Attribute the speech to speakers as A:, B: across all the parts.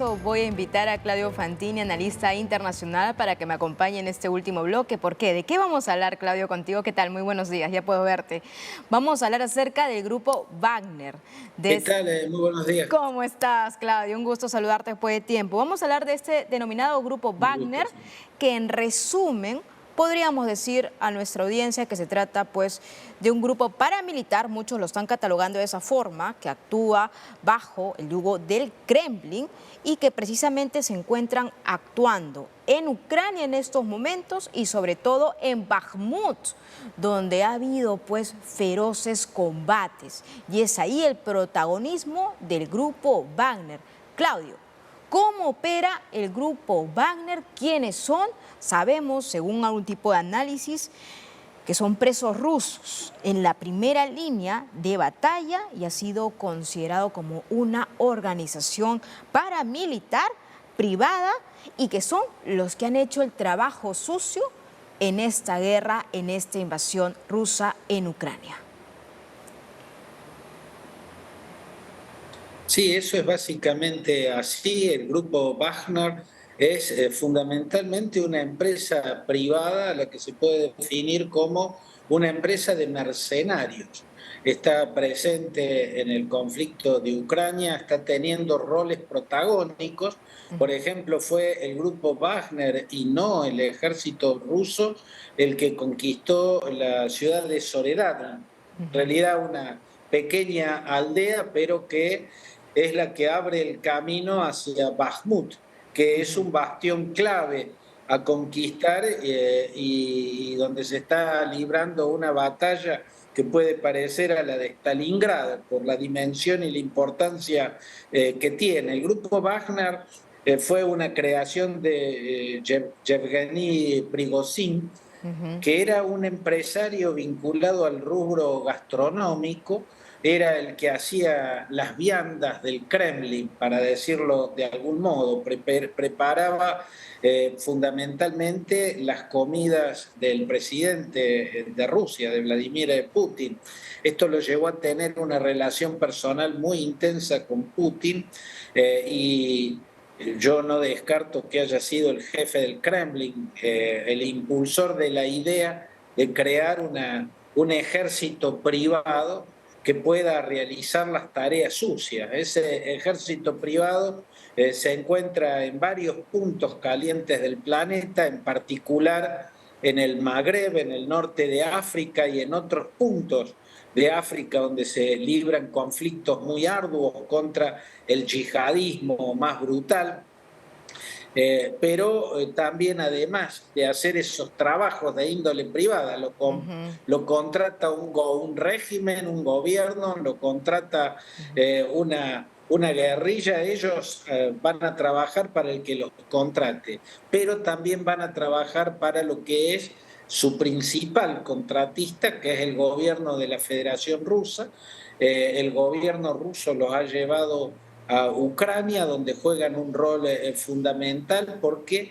A: Voy a invitar a Claudio Fantini, analista internacional, para que me acompañe en este último bloque. ¿Por qué? ¿De qué vamos a hablar, Claudio, contigo? ¿Qué tal? Muy buenos días, ya puedo verte. Vamos a hablar acerca del grupo Wagner.
B: ¿Qué tal? Muy buenos días.
A: ¿Cómo estás, Claudio? Un gusto saludarte después de tiempo. Vamos a hablar de este denominado grupo
B: Un gusto.
A: Wagner, que en resumen podríamos decir a nuestra audiencia que se trata pues de un grupo paramilitar, muchos lo están catalogando de esa forma, que actúa bajo el yugo del Kremlin y que precisamente se encuentran actuando en Ucrania en estos momentos y sobre todo en Bakhmut, donde ha habido pues feroces combates, y es ahí el protagonismo del grupo Wagner. Claudio, ¿cómo opera el grupo Wagner? ¿Quiénes son? Sabemos, según algún tipo de análisis, que son presos rusos en la primera línea de batalla y ha sido considerado como una organización paramilitar privada y que son los que han hecho el trabajo sucio en esta guerra, en esta invasión rusa en Ucrania.
B: Sí, eso es básicamente así. El grupo Wagner es fundamentalmente una empresa privada a la que se puede definir como una empresa de mercenarios. Está presente en el conflicto de Ucrania, está teniendo roles protagónicos. Por ejemplo, fue el grupo Wagner y no el ejército ruso el que conquistó la ciudad de Soledad, en realidad una pequeña aldea, pero que es la que abre el camino hacia Bakhmut, que es un bastión clave a conquistar y donde se está librando una batalla que puede parecer a la de Stalingrado por la dimensión y la importancia que tiene. El grupo Wagner fue una creación de Yevgeny Prigozhin, que era un empresario vinculado al rubro gastronómico, era el que hacía las viandas del Kremlin, para decirlo de algún modo, preparaba fundamentalmente las comidas del presidente de Rusia, de Vladimir Putin. Esto lo llevó a tener una relación personal muy intensa con Putin y yo no descarto que haya sido el jefe del Kremlin, el impulsor de la idea de crear un ejército privado que pueda realizar las tareas sucias. Ese ejército privado se encuentra en varios puntos calientes del planeta, en particular en el Magreb, en el norte de África y en otros puntos de África donde se libran conflictos muy arduos contra el yihadismo más brutal. Pero también, además de hacer esos trabajos de índole privada, lo contrata un régimen, un gobierno, lo contrata una guerrilla. Ellos van a trabajar para el que los contrate, pero también van a trabajar para lo que es su principal contratista, que es el gobierno de la Federación Rusa. El gobierno ruso los ha llevado a Ucrania, donde juegan un rol fundamental porque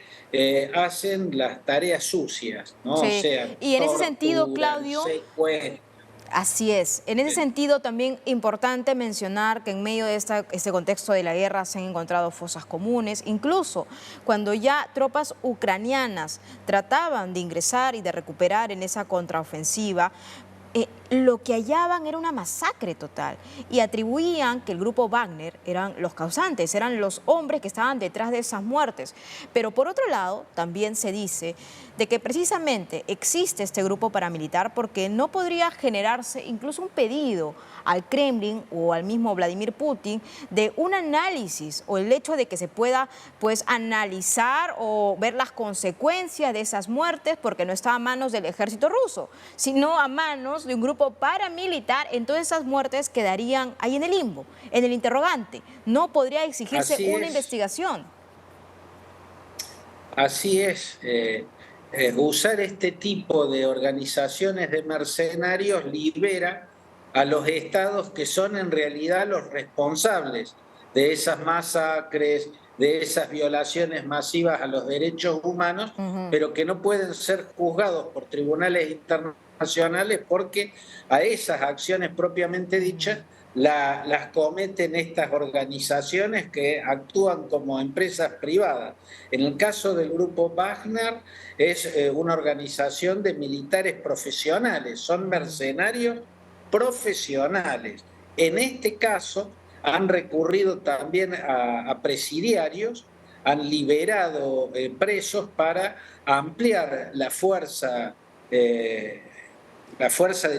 B: hacen las tareas sucias, ¿no? O
A: Sí,
B: sea,
A: y en ese sentido,
B: torturan,
A: Claudio,
B: secuestran.
A: así es. En ese sentido, también importante mencionar que en medio de este contexto de la guerra se han encontrado fosas comunes. Incluso cuando ya tropas ucranianas trataban de ingresar y de recuperar en esa contraofensiva, lo que hallaban era una masacre total y atribuían que el grupo Wagner eran los causantes, eran los hombres que estaban detrás de esas muertes. Pero por otro lado, también se dice de que precisamente existe este grupo paramilitar porque no podría generarse incluso un pedido al Kremlin o al mismo Vladimir Putin de un análisis o el hecho de que se pueda pues analizar o ver las consecuencias de esas muertes, porque no está a manos del ejército ruso, sino a manos de un grupo paramilitar. Entonces esas muertes quedarían ahí en el limbo, en el interrogante. No podría exigirse
B: Así
A: una
B: es,
A: investigación.
B: así es. Usar este tipo de organizaciones de mercenarios libera a los estados que son en realidad los responsables de esas masacres, de esas violaciones masivas a los derechos humanos, pero que no pueden ser juzgados por tribunales internacionales porque a esas acciones propiamente dichas las cometen estas organizaciones que actúan como empresas privadas. En el caso del grupo Wagner es una organización de militares profesionales, son mercenarios profesionales. En este caso han recurrido también a presidiarios, han liberado presos para ampliar la fuerza de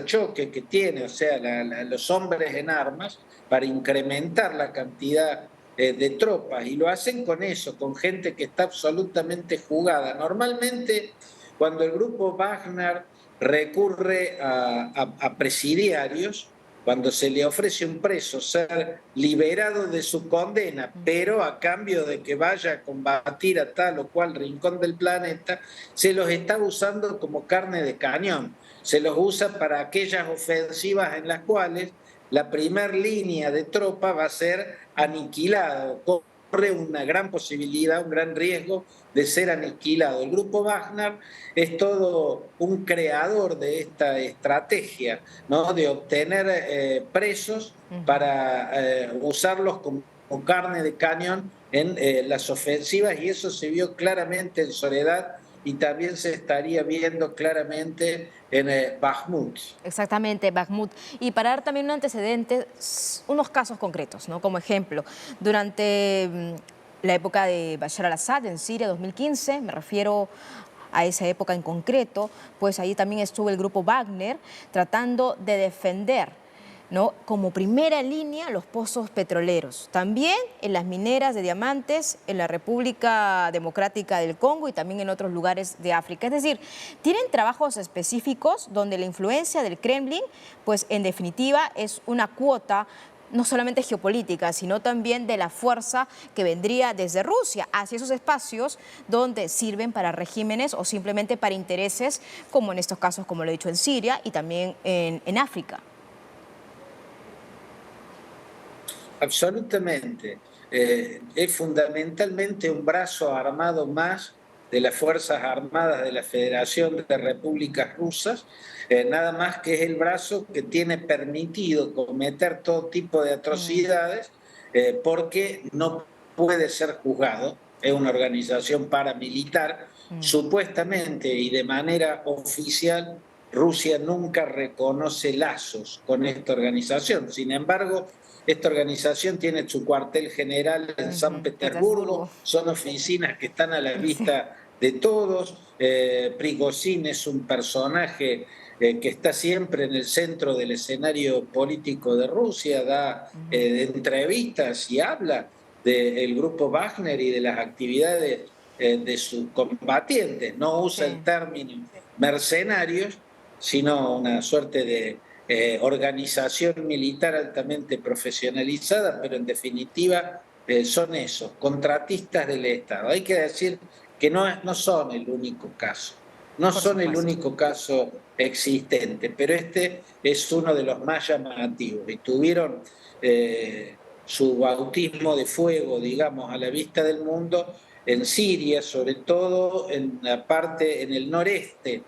B: choque que tiene, o sea, los hombres en armas, para incrementar la cantidad de tropas. Y lo hacen con eso, con gente que está absolutamente jugada. Normalmente, cuando el grupo Wagner recurre a presidiarios, cuando se le ofrece a un preso ser liberado de su condena, pero a cambio de que vaya a combatir a tal o cual rincón del planeta, se los está usando como carne de cañón. Se los usa para aquellas ofensivas en las cuales la primer línea de tropa va a ser aniquilado. Corre una gran posibilidad, un gran riesgo de ser aniquilado. El grupo Wagner es todo un creador de esta estrategia, ¿no? De obtener presos para usarlos como carne de cañón en las ofensivas, y eso se vio claramente en Soledad y también se estaría viendo claramente en Bakhmut.
A: Exactamente, Bakhmut. Y para dar también un antecedente, unos casos concretos, ¿no? Como ejemplo, durante la época de Bashar al-Assad en Siria, 2015, me refiero a esa época en concreto, pues ahí también estuvo el grupo Wagner tratando de defender, ¿no?, como primera línea los pozos petroleros, también en las mineras de diamantes en la República Democrática del Congo y también en otros lugares de África. Es decir, tienen trabajos específicos donde la influencia del Kremlin, pues en definitiva es una cuota no solamente geopolítica, sino también de la fuerza que vendría desde Rusia hacia esos espacios donde sirven para regímenes o simplemente para intereses, como en estos casos, como lo he dicho, en Siria y también en África.
B: Absolutamente. Es fundamentalmente un brazo armado más de las Fuerzas Armadas de la Federación de Repúblicas Rusas, nada más que es el brazo que tiene permitido cometer todo tipo de atrocidades porque no puede ser juzgado. Es una organización paramilitar. Supuestamente y de manera oficial, Rusia nunca reconoce lazos con esta organización. Sin embargo, esta organización tiene su cuartel general en San
A: Petersburgo.
B: Petersburgo, son oficinas que están a la
A: Sí.
B: vista de todos. Prigozhin es un personaje que está siempre en el centro del escenario político de Rusia, da entrevistas y habla del grupo Wagner y de las actividades de sus combatientes. No usa el
A: Sí.
B: término mercenarios, sino una suerte de organización militar altamente profesionalizada, pero en definitiva son esos, contratistas del Estado. Hay que decir que no son el único caso, no
A: Por
B: son el
A: supuesto.
B: único caso existente, pero este es uno de los más llamativos y tuvieron su bautismo de fuego, digamos, a la vista del mundo en Siria, sobre todo en la parte, en el noreste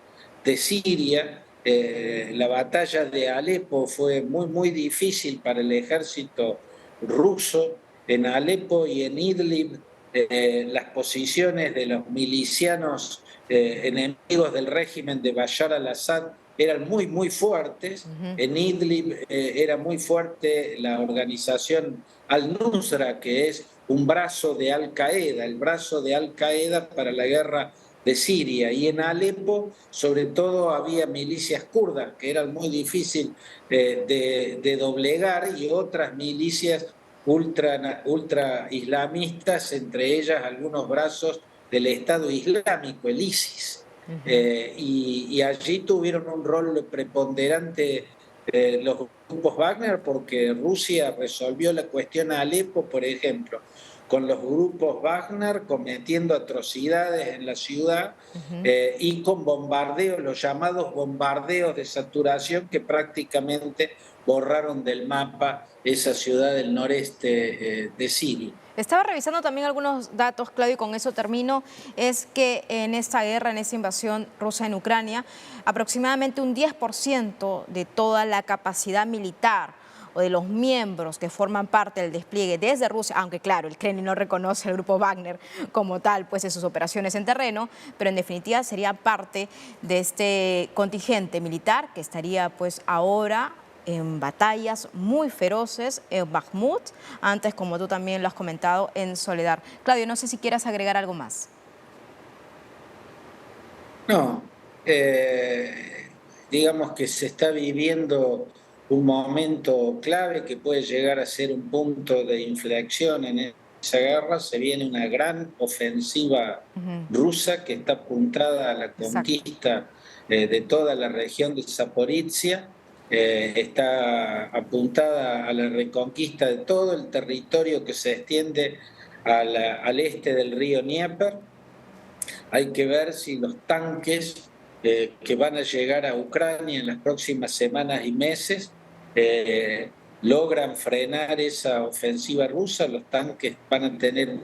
B: de Siria. La batalla de Alepo fue muy difícil para el ejército ruso. En Alepo y en Idlib, las posiciones de los milicianos enemigos del régimen de Bashar al-Assad eran muy fuertes. En Idlib era muy fuerte la organización Al-Nusra, que es un brazo de Al-Qaeda, el brazo de Al-Qaeda para la guerra de Siria. Y en Alepo, sobre todo, había milicias kurdas que eran muy difíciles de doblegar, y otras milicias ultra islamistas, entre ellas algunos brazos del Estado Islámico, el ISIS. Y allí tuvieron un rol preponderante los grupos Wagner, porque Rusia resolvió la cuestión a Alepo, por ejemplo, con los grupos Wagner cometiendo atrocidades en la ciudad y con bombardeos, los llamados bombardeos de saturación, que prácticamente borraron del mapa esa ciudad del noreste de Siria.
A: Estaba revisando también algunos datos, Claudio, y con eso termino. Es que en esta guerra, en esta invasión rusa en Ucrania, aproximadamente un 10% de toda la capacidad militar o de los miembros que forman parte del despliegue desde Rusia, aunque claro, el Kremlin no reconoce al grupo Wagner como tal, pues en sus operaciones en terreno, pero en definitiva sería parte de este contingente militar que estaría pues ahora en batallas muy feroces en Bakhmut, antes, como tú también lo has comentado, en Soledar. Claudio, no sé si quieras agregar algo más.
B: No, digamos que se está viviendo un momento clave que puede llegar a ser un punto de inflexión en esa guerra. Se viene una gran ofensiva rusa que está apuntada a la
A: Exacto.
B: conquista de toda la región de Zaporizhia. Está apuntada a la reconquista de todo el territorio que se extiende al este del río Dnieper. Hay que ver si los tanques que van a llegar a Ucrania en las próximas semanas y meses logran frenar esa ofensiva rusa. Los tanques van a tener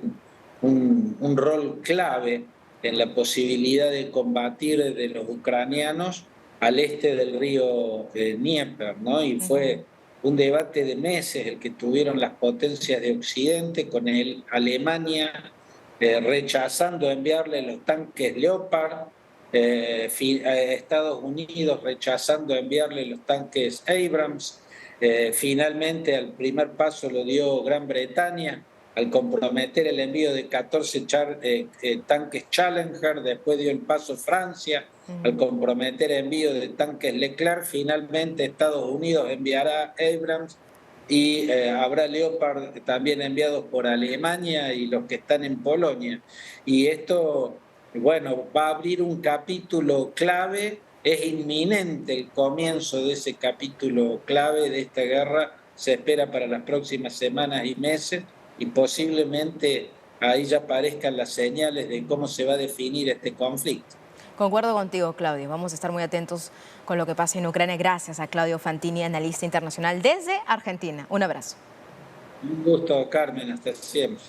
B: un rol clave en la posibilidad de combatir de los ucranianos al este del río Dnieper, ¿no? Y fue un debate de meses el que tuvieron las potencias de Occidente con Alemania rechazando enviarle los tanques Leopard, Estados Unidos rechazando enviarle los tanques Abrams. Finalmente, el primer paso lo dio Gran Bretaña al comprometer el envío de 14 tanques Challenger. Después dio el paso Francia al comprometer el envío de tanques Leclerc. Finalmente, Estados Unidos enviará Abrams y habrá Leopard también enviados por Alemania y los que están en Polonia. Y esto, bueno, va a abrir un capítulo clave. Es inminente el comienzo de ese capítulo clave de esta guerra. Se espera para las próximas semanas y meses y posiblemente ahí ya aparezcan las señales de cómo se va a definir este conflicto.
A: Concuerdo contigo, Claudio. Vamos a estar muy atentos con lo que pasa en Ucrania. Gracias a Claudio Fantini, analista internacional desde Argentina. Un abrazo.
B: Un gusto, Carmen. Hasta siempre.